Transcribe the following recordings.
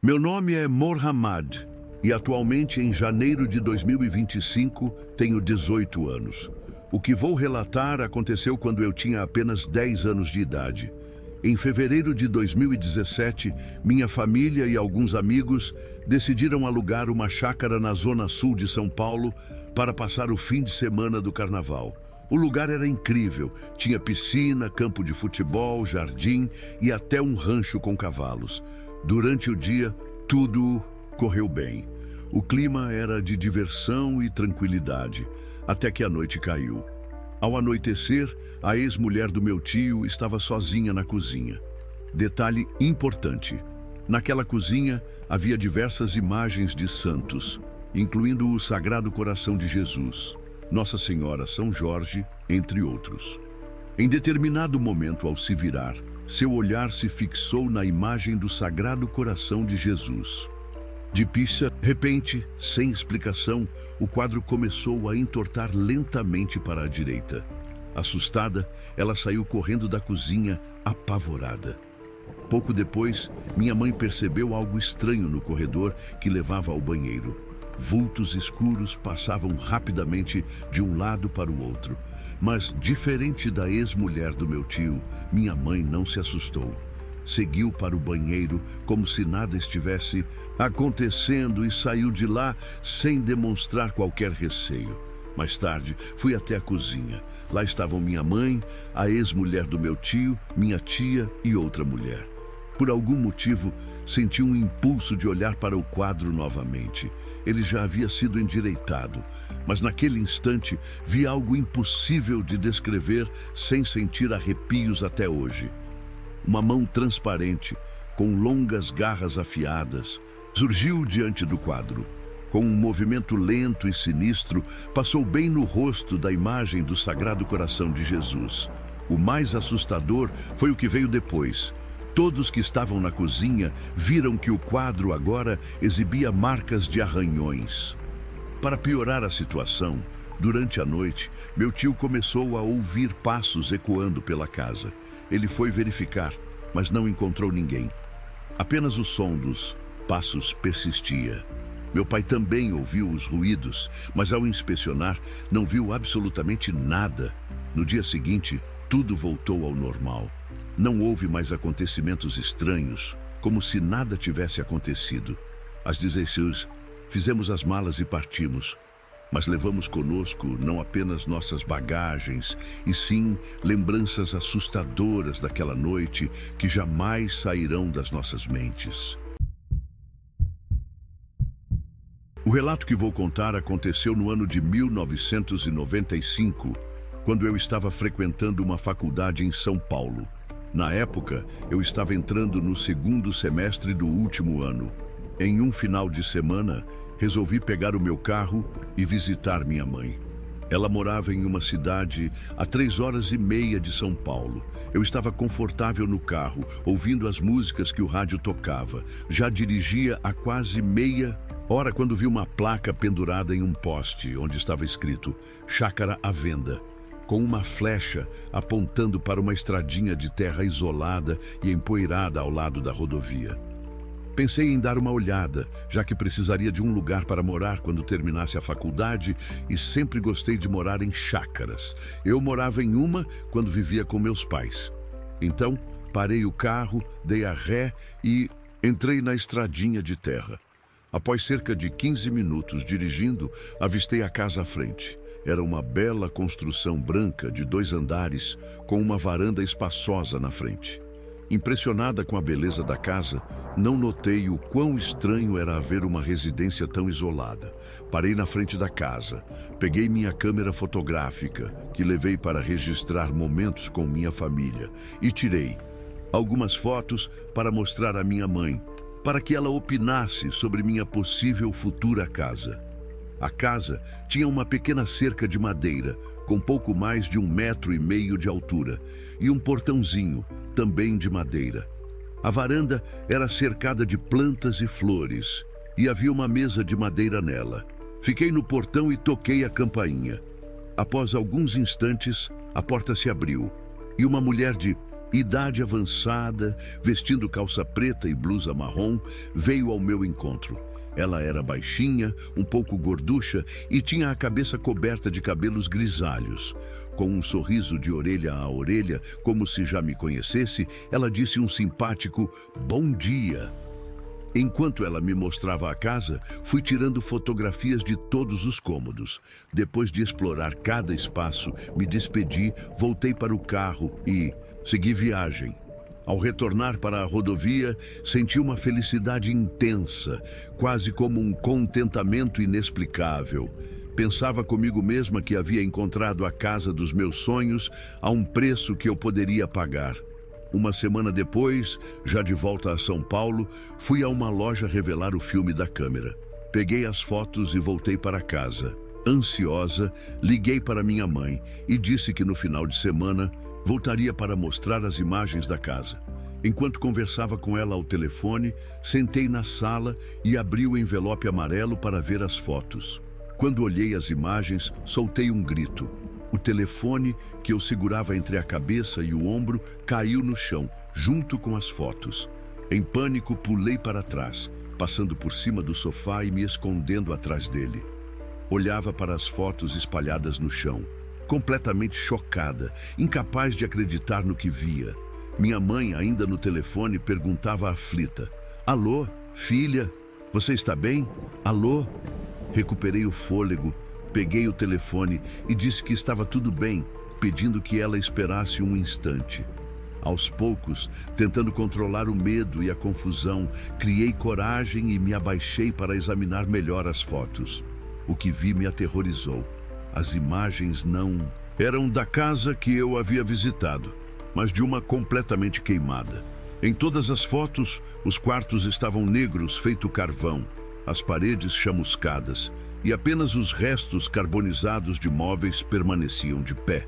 Meu nome é Mohammad e atualmente, em janeiro de 2025, tenho 18 anos. O que vou relatar aconteceu quando eu tinha apenas 10 anos de idade. Em fevereiro de 2017, minha família e alguns amigos decidiram alugar uma chácara na zona sul de São Paulo para passar o fim de semana do carnaval. O lugar era incrível, tinha piscina, campo de futebol, jardim e até um rancho com cavalos. Durante o dia, tudo correu bem. O clima era de diversão e tranquilidade, até que a noite caiu. Ao anoitecer, a ex-mulher do meu tio estava sozinha na cozinha. Detalhe importante: naquela cozinha havia diversas imagens de santos, incluindo o Sagrado Coração de Jesus, Nossa Senhora, São Jorge, entre outros. Em determinado momento, ao se virar, seu olhar se fixou na imagem do Sagrado Coração de Jesus. De repente, sem explicação, o quadro começou a entortar lentamente para a direita. Assustada, ela saiu correndo da cozinha, apavorada. Pouco depois, minha mãe percebeu algo estranho no corredor que levava ao banheiro. Vultos escuros passavam rapidamente de um lado para o outro. Mas, diferente da ex-mulher do meu tio, minha mãe não se assustou. Seguiu para o banheiro como se nada estivesse acontecendo e saiu de lá sem demonstrar qualquer receio. Mais tarde, fui até a cozinha. Lá estavam minha mãe, a ex-mulher do meu tio, minha tia e outra mulher. Por algum motivo, senti um impulso de olhar para o quadro novamente. Ele já havia sido endireitado, mas naquele instante vi algo impossível de descrever sem sentir arrepios até hoje. Uma mão transparente, com longas garras afiadas, surgiu diante do quadro. Com um movimento lento e sinistro, passou bem no rosto da imagem do Sagrado Coração de Jesus. O mais assustador foi o que veio depois. Todos que estavam na cozinha viram que o quadro agora exibia marcas de arranhões. Para piorar a situação, durante a noite, meu tio começou a ouvir passos ecoando pela casa. Ele foi verificar, mas não encontrou ninguém. Apenas o som dos passos persistia. Meu pai também ouviu os ruídos, mas ao inspecionar, não viu absolutamente nada. No dia seguinte, tudo voltou ao normal. Não houve mais acontecimentos estranhos, como se nada tivesse acontecido. Às 16, fizemos as malas e partimos. Mas levamos conosco não apenas nossas bagagens, e sim lembranças assustadoras daquela noite que jamais sairão das nossas mentes. O relato que vou contar aconteceu no ano de 1995, quando eu estava frequentando uma faculdade em São Paulo. Na época, eu estava entrando no segundo semestre do último ano. Em um final de semana, resolvi pegar o meu carro e visitar minha mãe. Ela morava em uma cidade a 3h30 de São Paulo. Eu estava confortável no carro, ouvindo as músicas que o rádio tocava. Já dirigia há quase meia hora quando vi uma placa pendurada em um poste, onde estava escrito "Chácara à venda", com uma flecha apontando para uma estradinha de terra isolada e empoeirada ao lado da rodovia. Pensei em dar uma olhada, já que precisaria de um lugar para morar quando terminasse a faculdade e sempre gostei de morar em chácaras. Eu morava em uma quando vivia com meus pais. Então, parei o carro, dei a ré e entrei na estradinha de terra. Após cerca de 15 minutos dirigindo, avistei a casa à frente. Era uma bela construção branca de 2 andares, com uma varanda espaçosa na frente. Impressionada com a beleza da casa, não notei o quão estranho era haver uma residência tão isolada. Parei na frente da casa, peguei minha câmera fotográfica, que levei para registrar momentos com minha família, e tirei algumas fotos para mostrar à minha mãe, para que ela opinasse sobre minha possível futura casa. A casa tinha uma pequena cerca de madeira, com pouco mais de 1,5 metros de altura, e um portãozinho, também de madeira. A varanda era cercada de plantas e flores, e havia uma mesa de madeira nela. Fiquei no portão e toquei a campainha. Após alguns instantes, a porta se abriu, e uma mulher de idade avançada, vestindo calça preta e blusa marrom, veio ao meu encontro. Ela era baixinha, um pouco gorducha e tinha a cabeça coberta de cabelos grisalhos. Com um sorriso de orelha a orelha, como se já me conhecesse, ela disse um simpático "Bom dia". Enquanto ela me mostrava a casa, fui tirando fotografias de todos os cômodos. Depois de explorar cada espaço, me despedi, voltei para o carro e segui viagem. Ao retornar para a rodovia, senti uma felicidade intensa, quase como um contentamento inexplicável. Pensava comigo mesma que havia encontrado a casa dos meus sonhos a um preço que eu poderia pagar. Uma semana depois, já de volta a São Paulo, fui a uma loja revelar o filme da câmera. Peguei as fotos e voltei para casa. Ansiosa, liguei para minha mãe e disse que no final de semana voltaria para mostrar as imagens da casa. Enquanto conversava com ela ao telefone, sentei na sala e abri o envelope amarelo para ver as fotos. Quando olhei as imagens, soltei um grito. O telefone, que eu segurava entre a cabeça e o ombro, caiu no chão, junto com as fotos. Em pânico, pulei para trás, passando por cima do sofá e me escondendo atrás dele. Olhava para as fotos espalhadas no chão, completamente chocada, incapaz de acreditar no que via. Minha mãe, ainda no telefone, perguntava aflita: "Alô, filha? Você está bem? Alô?" Recuperei o fôlego, peguei o telefone e disse que estava tudo bem, pedindo que ela esperasse um instante. Aos poucos, tentando controlar o medo e a confusão, criei coragem e me abaixei para examinar melhor as fotos. O que vi me aterrorizou. As imagens não eram da casa que eu havia visitado, mas de uma completamente queimada. Em todas as fotos, os quartos estavam negros, feito carvão, as paredes chamuscadas, e apenas os restos carbonizados de móveis permaneciam de pé.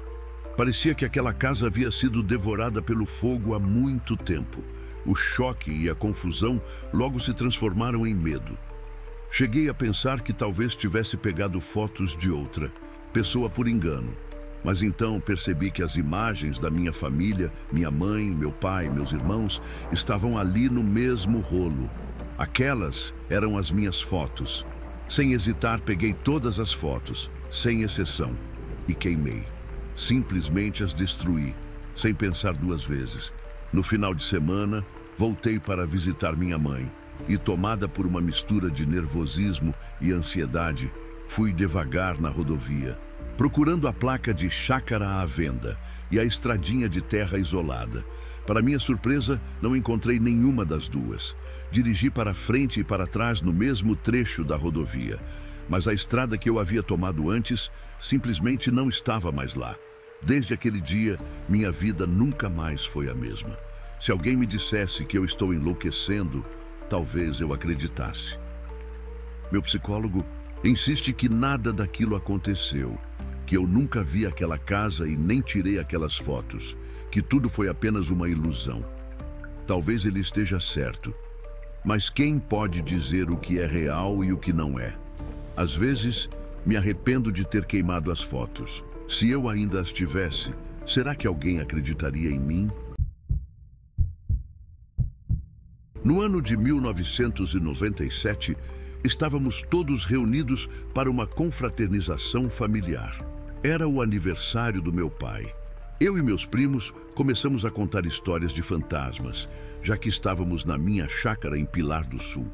Parecia que aquela casa havia sido devorada pelo fogo há muito tempo. O choque e a confusão logo se transformaram em medo. Cheguei a pensar que talvez tivesse pegado fotos de outra pessoa por engano. Mas então percebi que as imagens da minha família, minha mãe, meu pai, meus irmãos, estavam ali no mesmo rolo. Aquelas eram as minhas fotos. Sem hesitar, peguei todas as fotos, sem exceção, e queimei. Simplesmente as destruí, sem pensar duas vezes. No final de semana, voltei para visitar minha mãe, e tomada por uma mistura de nervosismo e ansiedade, fui devagar na rodovia, procurando a placa de chácara à venda e a estradinha de terra isolada. Para minha surpresa, não encontrei nenhuma das duas. Dirigi para frente e para trás no mesmo trecho da rodovia, mas a estrada que eu havia tomado antes simplesmente não estava mais lá. Desde aquele dia, minha vida nunca mais foi a mesma. Se alguém me dissesse que eu estou enlouquecendo, talvez eu acreditasse. Meu psicólogo insiste que nada daquilo aconteceu, que eu nunca vi aquela casa e nem tirei aquelas fotos, que tudo foi apenas uma ilusão. Talvez ele esteja certo, mas quem pode dizer o que é real e o que não é? Às vezes, me arrependo de ter queimado as fotos. Se eu ainda as tivesse, será que alguém acreditaria em mim? No ano de 1997, estávamos todos reunidos para uma confraternização familiar. Era o aniversário do meu pai. Eu e meus primos começamos a contar histórias de fantasmas, já que estávamos na minha chácara em Pilar do Sul.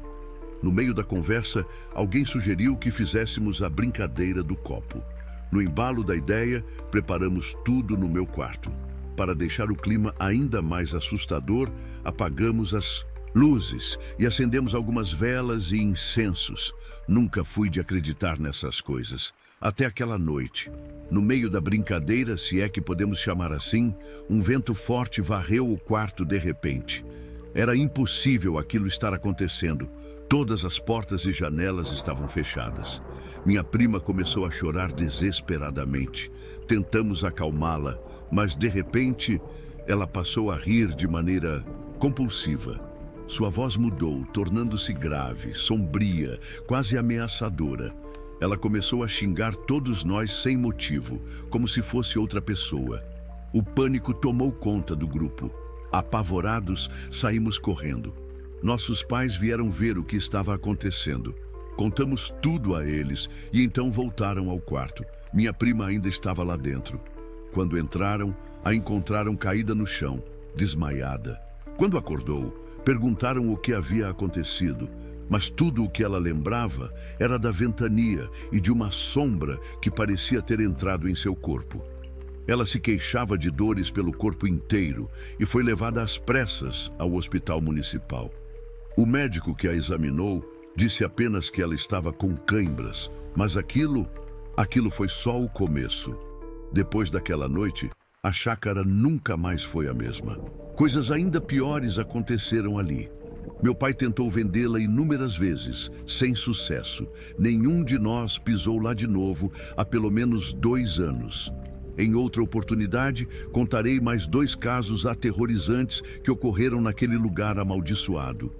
No meio da conversa, alguém sugeriu que fizéssemos a brincadeira do copo. No embalo da ideia, preparamos tudo no meu quarto. Para deixar o clima ainda mais assustador, apagamos as luzes e acendemos algumas velas e incensos. Nunca fui de acreditar nessas coisas. Até aquela noite. No meio da brincadeira, se é que podemos chamar assim, um vento forte varreu o quarto de repente. Era impossível aquilo estar acontecendo. Todas as portas e janelas estavam fechadas. Minha prima começou a chorar desesperadamente. Tentamos acalmá-la, mas de repente ela passou a rir de maneira compulsiva. Sua voz mudou, tornando-se grave, sombria, quase ameaçadora. Ela começou a xingar todos nós sem motivo, como se fosse outra pessoa. O pânico tomou conta do grupo. Apavorados, saímos correndo. Nossos pais vieram ver o que estava acontecendo. Contamos tudo a eles e então voltaram ao quarto. Minha prima ainda estava lá dentro. Quando entraram, a encontraram caída no chão, desmaiada. Quando acordou, perguntaram o que havia acontecido, mas tudo o que ela lembrava era da ventania e de uma sombra que parecia ter entrado em seu corpo. Ela se queixava de dores pelo corpo inteiro e foi levada às pressas ao hospital municipal. O médico que a examinou disse apenas que ela estava com cãibras, mas aquilo foi só o começo. Depois daquela noite, a chácara nunca mais foi a mesma. Coisas ainda piores aconteceram ali. Meu pai tentou vendê-la inúmeras vezes, sem sucesso. Nenhum de nós pisou lá de novo há pelo menos 2 anos. Em outra oportunidade, contarei mais 2 casos aterrorizantes que ocorreram naquele lugar amaldiçoado.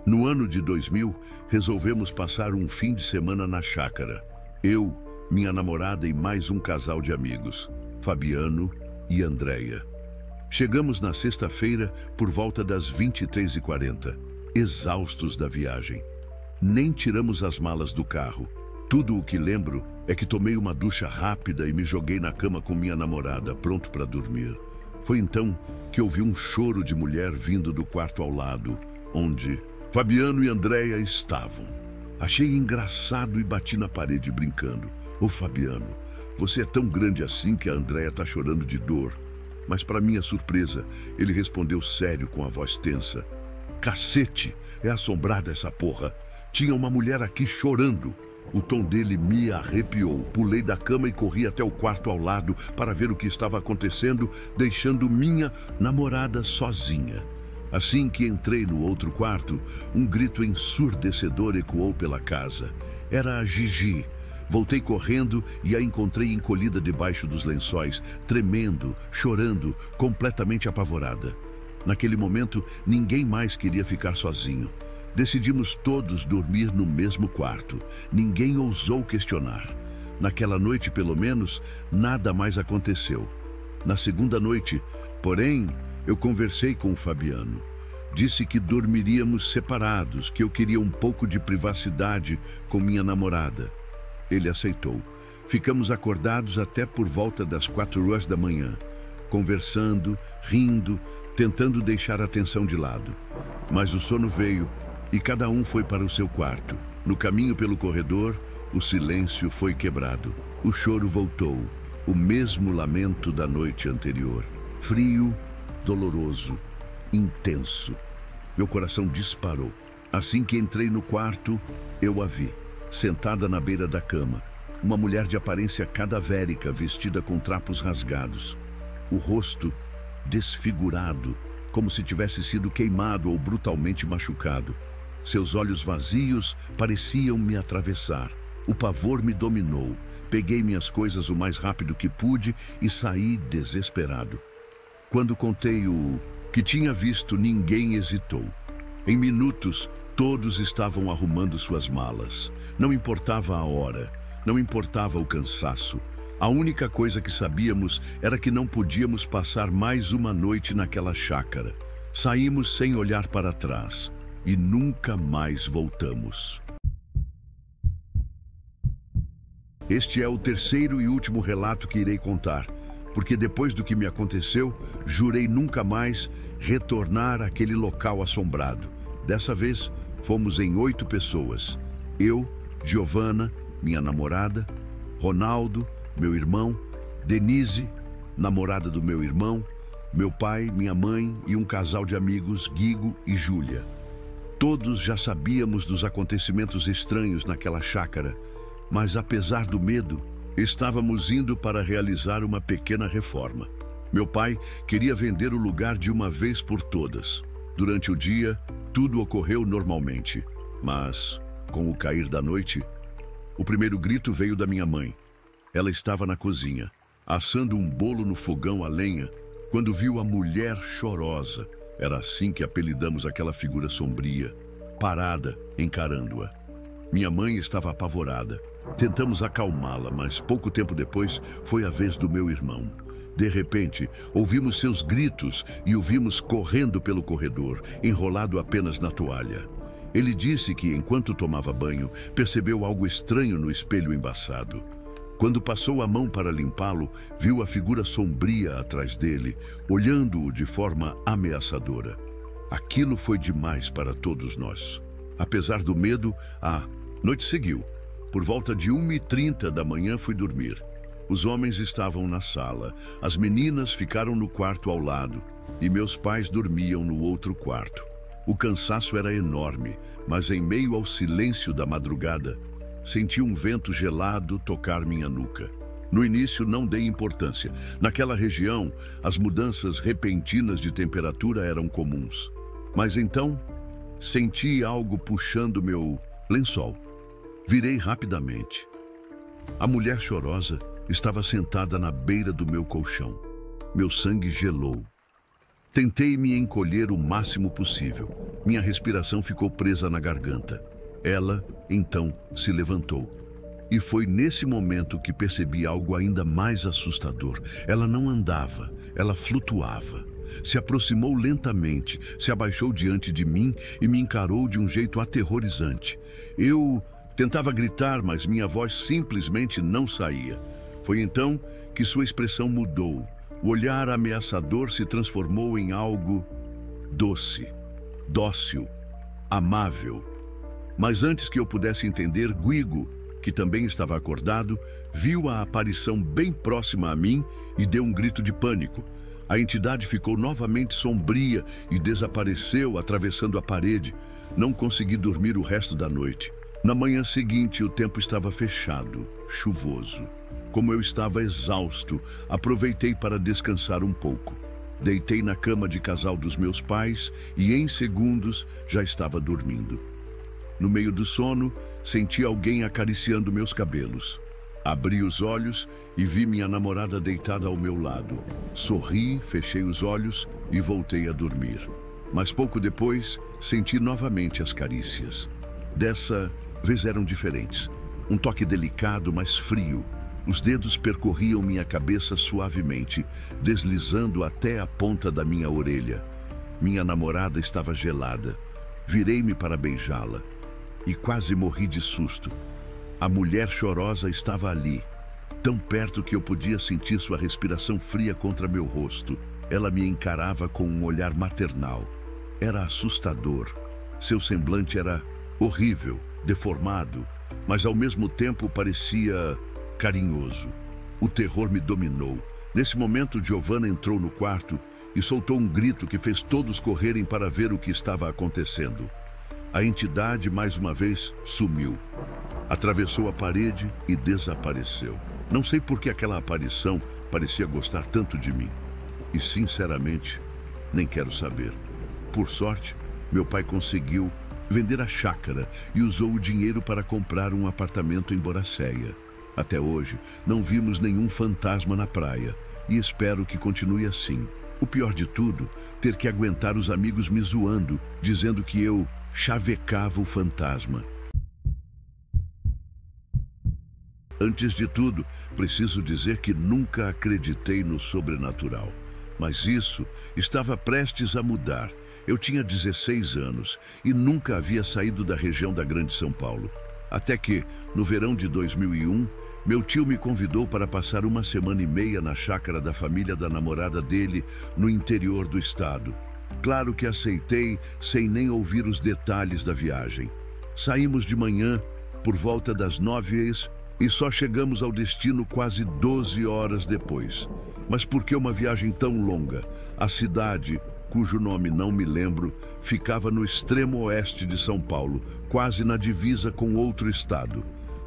No ano de 2000, resolvemos passar um fim de semana na chácara. Eu, minha namorada e mais um casal de amigos, Fabiano e Andréia. Chegamos na sexta-feira por volta das 23h40, exaustos da viagem. Nem tiramos as malas do carro. Tudo o que lembro é que tomei uma ducha rápida e me joguei na cama com minha namorada, pronto para dormir. Foi então que ouvi um choro de mulher vindo do quarto ao lado, onde Fabiano e Andréia estavam. Achei engraçado e bati na parede brincando. Ô Fabiano, você é tão grande assim que a Andréia está chorando de dor. Mas para minha surpresa, ele respondeu sério com a voz tensa. Cacete, é assombrada essa porra. Tinha uma mulher aqui chorando. O tom dele me arrepiou. Pulei da cama e corri até o quarto ao lado para ver o que estava acontecendo, deixando minha namorada sozinha. Assim que entrei no outro quarto, um grito ensurdecedor ecoou pela casa. Era a Gigi. Voltei correndo e a encontrei encolhida debaixo dos lençóis, tremendo, chorando, completamente apavorada. Naquele momento, ninguém mais queria ficar sozinho. Decidimos todos dormir no mesmo quarto. Ninguém ousou questionar. Naquela noite, pelo menos, nada mais aconteceu. Na segunda noite, porém, eu conversei com o Fabiano. Disse que dormiríamos separados, que eu queria um pouco de privacidade com minha namorada. Ele aceitou. Ficamos acordados até por volta das 4h da manhã, conversando, rindo, tentando deixar a tensão de lado. Mas o sono veio e cada um foi para o seu quarto. No caminho pelo corredor, o silêncio foi quebrado. O choro voltou, o mesmo lamento da noite anterior. Frio, doloroso, intenso. Meu coração disparou. Assim que entrei no quarto, eu a vi. Sentada na beira da cama, uma mulher de aparência cadavérica, vestida com trapos rasgados. O rosto desfigurado, como se tivesse sido queimado ou brutalmente machucado. Seus olhos vazios pareciam me atravessar. O pavor me dominou. Peguei minhas coisas o mais rápido que pude e saí desesperado. Quando contei o que tinha visto, ninguém hesitou. Em minutos, todos estavam arrumando suas malas. Não importava a hora, não importava o cansaço. A única coisa que sabíamos era que não podíamos passar mais uma noite naquela chácara. Saímos sem olhar para trás e nunca mais voltamos. Este é o terceiro e último relato que irei contar, porque depois do que me aconteceu, jurei nunca mais retornar àquele local assombrado. Dessa vez, fomos em 8 pessoas. Eu, Giovana, minha namorada, Ronaldo, meu irmão, Denise, namorada do meu irmão, meu pai, minha mãe e um casal de amigos, Guigo e Júlia. Todos já sabíamos dos acontecimentos estranhos naquela chácara, mas apesar do medo, estávamos indo para realizar uma pequena reforma. Meu pai queria vender o lugar de uma vez por todas. Durante o dia, tudo ocorreu normalmente, mas, com o cair da noite, o primeiro grito veio da minha mãe. Ela estava na cozinha, assando um bolo no fogão a lenha, quando viu a mulher chorosa, era assim que apelidamos aquela figura sombria, parada, encarando-a. Minha mãe estava apavorada. Tentamos acalmá-la, mas pouco tempo depois foi a vez do meu irmão. De repente, ouvimos seus gritos e o vimos correndo pelo corredor, enrolado apenas na toalha. Ele disse que, enquanto tomava banho, percebeu algo estranho no espelho embaçado. Quando passou a mão para limpá-lo, viu a figura sombria atrás dele, olhando-o de forma ameaçadora. Aquilo foi demais para todos nós. Apesar do medo, a noite seguiu. Por volta de 1h30 da manhã fui dormir. Os homens estavam na sala, as meninas ficaram no quarto ao lado e meus pais dormiam no outro quarto. O cansaço era enorme, mas em meio ao silêncio da madrugada, senti um vento gelado tocar minha nuca. No início não dei importância. Naquela região, as mudanças repentinas de temperatura eram comuns. Mas então, senti algo puxando meu lençol. Virei rapidamente. A mulher chorosa estava sentada na beira do meu colchão. Meu sangue gelou. Tentei me encolher o máximo possível. Minha respiração ficou presa na garganta. Ela, então, se levantou. E foi nesse momento que percebi algo ainda mais assustador. Ela não andava, ela flutuava. Se aproximou lentamente, se abaixou diante de mim e me encarou de um jeito aterrorizante. Eu tentava gritar, mas minha voz simplesmente não saía. Foi então que sua expressão mudou. O olhar ameaçador se transformou em algo doce, dócil, amável. Mas antes que eu pudesse entender, Guigo, que também estava acordado, viu a aparição bem próxima a mim e deu um grito de pânico. A entidade ficou novamente sombria e desapareceu atravessando a parede. Não consegui dormir o resto da noite. Na manhã seguinte, o tempo estava fechado, chuvoso. Como eu estava exausto, aproveitei para descansar um pouco. Deitei na cama de casal dos meus pais e, em segundos, já estava dormindo. No meio do sono, senti alguém acariciando meus cabelos. Abri os olhos e vi minha namorada deitada ao meu lado. Sorri, fechei os olhos e voltei a dormir. Mas pouco depois, senti novamente as carícias. Dessa vez eram diferentes. Um toque delicado, mas frio. Os dedos percorriam minha cabeça suavemente, deslizando até a ponta da minha orelha. Minha namorada estava gelada. Virei-me para beijá-la e quase morri de susto. A mulher chorosa estava ali, tão perto que eu podia sentir sua respiração fria contra meu rosto. Ela me encarava com um olhar maternal. Era assustador. Seu semblante era horrível, deformado, mas ao mesmo tempo parecia carinhoso. O terror me dominou. Nesse momento, Giovanna entrou no quarto e soltou um grito que fez todos correrem para ver o que estava acontecendo. A entidade, mais uma vez, sumiu. Atravessou a parede e desapareceu. Não sei por que aquela aparição parecia gostar tanto de mim. E, sinceramente, nem quero saber. Por sorte, meu pai conseguiu vender a chácara e usou o dinheiro para comprar um apartamento em Boracéia. Até hoje, não vimos nenhum fantasma na praia e espero que continue assim. O pior de tudo, ter que aguentar os amigos me zoando, dizendo que eu chavecava o fantasma. Antes de tudo, preciso dizer que nunca acreditei no sobrenatural. Mas isso estava prestes a mudar. Eu tinha 16 anos e nunca havia saído da região da Grande São Paulo. Até que, no verão de 2001, meu tio me convidou para passar 1 semana e meia na chácara da família da namorada dele, no interior do estado. Claro que aceitei, sem nem ouvir os detalhes da viagem. Saímos de manhã, por volta das 9 e só chegamos ao destino quase 12 horas depois. Mas por que uma viagem tão longa? A cidade, cujo nome não me lembro, ficava no extremo oeste de São Paulo, quase na divisa com outro estado.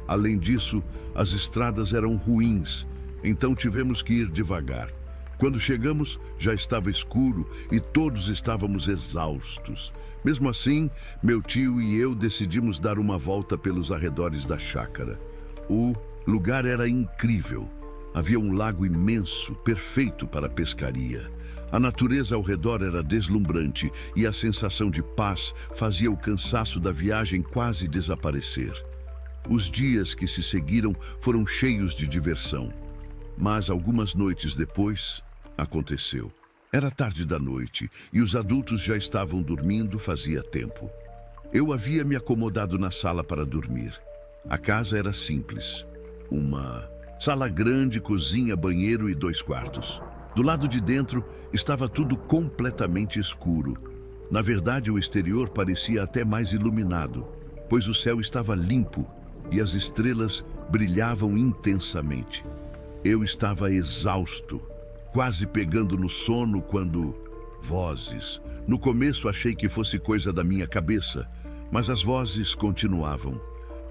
Além disso, as estradas eram ruins, então tivemos que ir devagar. Quando chegamos, já estava escuro e todos estávamos exaustos. Mesmo assim, meu tio e eu decidimos dar uma volta pelos arredores da chácara. O lugar era incrível. Havia um lago imenso, perfeito para pescaria. A natureza ao redor era deslumbrante e a sensação de paz fazia o cansaço da viagem quase desaparecer. Os dias que se seguiram foram cheios de diversão. Mas algumas noites depois, aconteceu. Era tarde da noite e os adultos já estavam dormindo fazia tempo. Eu havia me acomodado na sala para dormir. A casa era simples. Uma sala grande, cozinha, banheiro e 2 quartos. Do lado de dentro estava tudo completamente escuro. Na verdade, o exterior parecia até mais iluminado, pois o céu estava limpo e as estrelas brilhavam intensamente. Eu estava exausto, quase pegando no sono quando... Vozes. No começo achei que fosse coisa da minha cabeça, mas as vozes continuavam.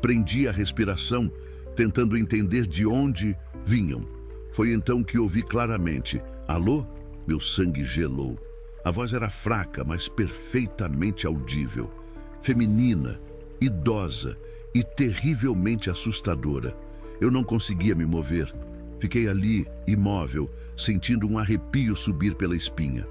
Prendi a respiração, tentando entender de onde vinham. Foi então que ouvi claramente: alô? Meu sangue gelou. A voz era fraca, mas perfeitamente audível. Feminina, idosa e terrivelmente assustadora. Eu não conseguia me mover. Fiquei ali, imóvel, sentindo um arrepio subir pela espinha.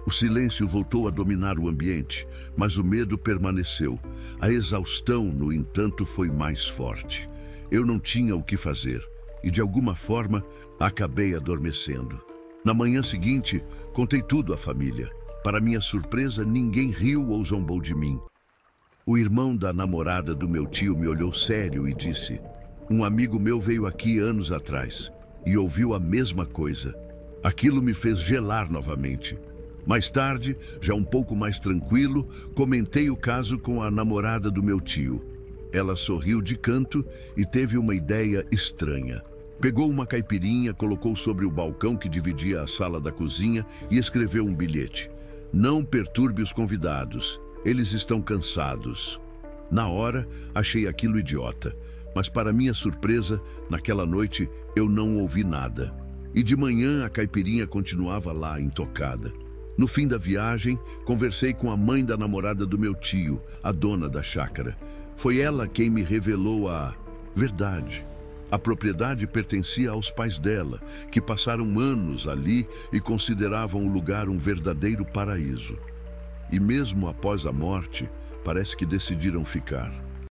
O silêncio voltou a dominar o ambiente, mas o medo permaneceu. A exaustão, no entanto, foi mais forte. Eu não tinha o que fazer e, de alguma forma, acabei adormecendo. Na manhã seguinte, contei tudo à família. Para minha surpresa, ninguém riu ou zombou de mim. O irmão da namorada do meu tio me olhou sério e disse: um amigo meu veio aqui anos atrás e ouviu a mesma coisa. Aquilo me fez gelar novamente. Mais tarde, já um pouco mais tranquilo, comentei o caso com a namorada do meu tio. Ela sorriu de canto e teve uma ideia estranha. Pegou uma caipirinha, colocou sobre o balcão que dividia a sala da cozinha e escreveu um bilhete: não perturbe os convidados, eles estão cansados. Na hora, achei aquilo idiota, mas para minha surpresa, naquela noite eu não ouvi nada. E de manhã a caipirinha continuava lá, intocada. No fim da viagem, conversei com a mãe da namorada do meu tio, a dona da chácara. Foi ela quem me revelou a verdade. A propriedade pertencia aos pais dela, que passaram anos ali e consideravam o lugar um verdadeiro paraíso. E mesmo após a morte, parece que decidiram ficar.